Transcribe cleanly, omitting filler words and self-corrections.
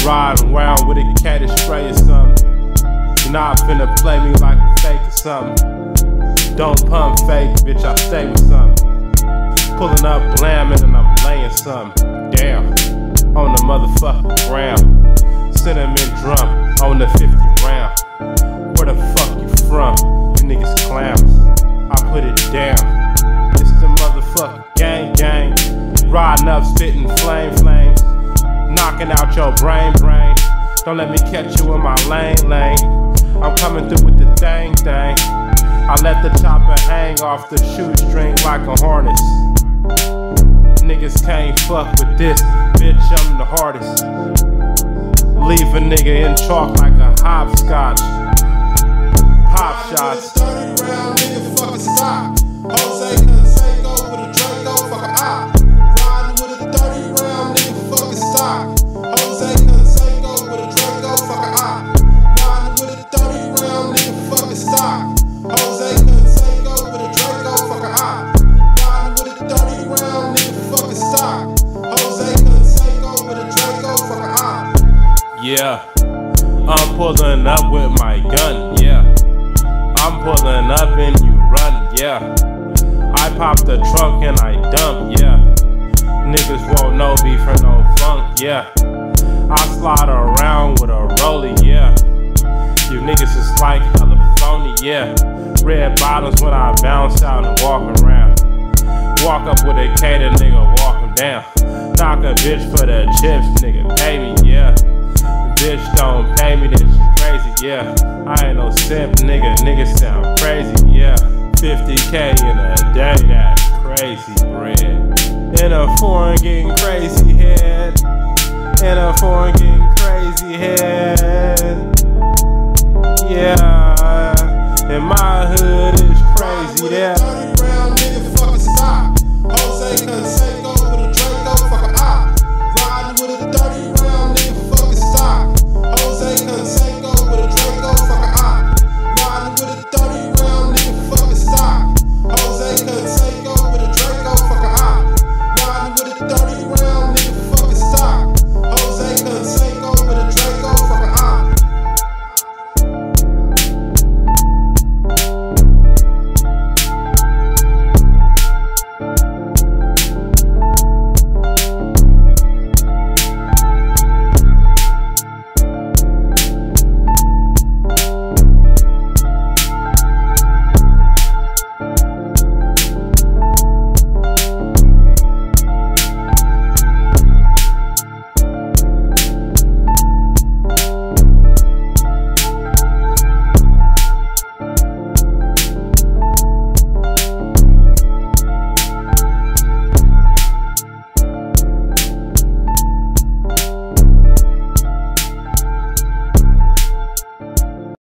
Riding around with a cat and spray or something. You're not finna play me like a fake or something. Don't pump fake, bitch, I stay with something. Pulling up, blamming, and I'm laying something. Damn, on the motherfucking ground. Cinnamon drum on the 50 round. Where the fuck you from? You niggas clowns. I put it down. It's the motherfucking gang. Riding up, spitting flames. Knocking out your brain. Don't let me catch you in my lane. I'm coming through with the thing. I let the chopper hang off the shoestring like a harness. Niggas can't fuck with this, bitch, I'm the hardest. Leave a nigga in chalk like a hopscotch. Pop shots. 30 round nigga fucking stock. Jose Canseco with a Draco, fuck a op. Riding with a 30 round nigga fucking stock. Jose Canseco with a Draco, fuck a op. Riding with a 30 round nigga fucking stock. Jose Canseco with a Draco, fuck a op. Riding with a 30 round nigga fucking stock. Jose Canseco with a Draco, fuck a op. Yeah, I'm pulling up with my gun, yeah. I'm pulling up and you run, yeah. I pop the trunk and I dump, yeah. Niggas won't know beef or no funk, yeah. I slide around with a rollie, yeah. You niggas is like hella phony, yeah. Red bottoms when I bounce out and walk around. Walk up with a cater, nigga, walk him down. Knock a bitch for the chips, nigga, pay me, yeah. Bitch don't pay me, then she crazy, yeah. I ain't no simp, nigga, niggas sound crazy, yeah. 50K in a day, that's crazy bread. In a foreign getting crazy head. In a foreign getting crazy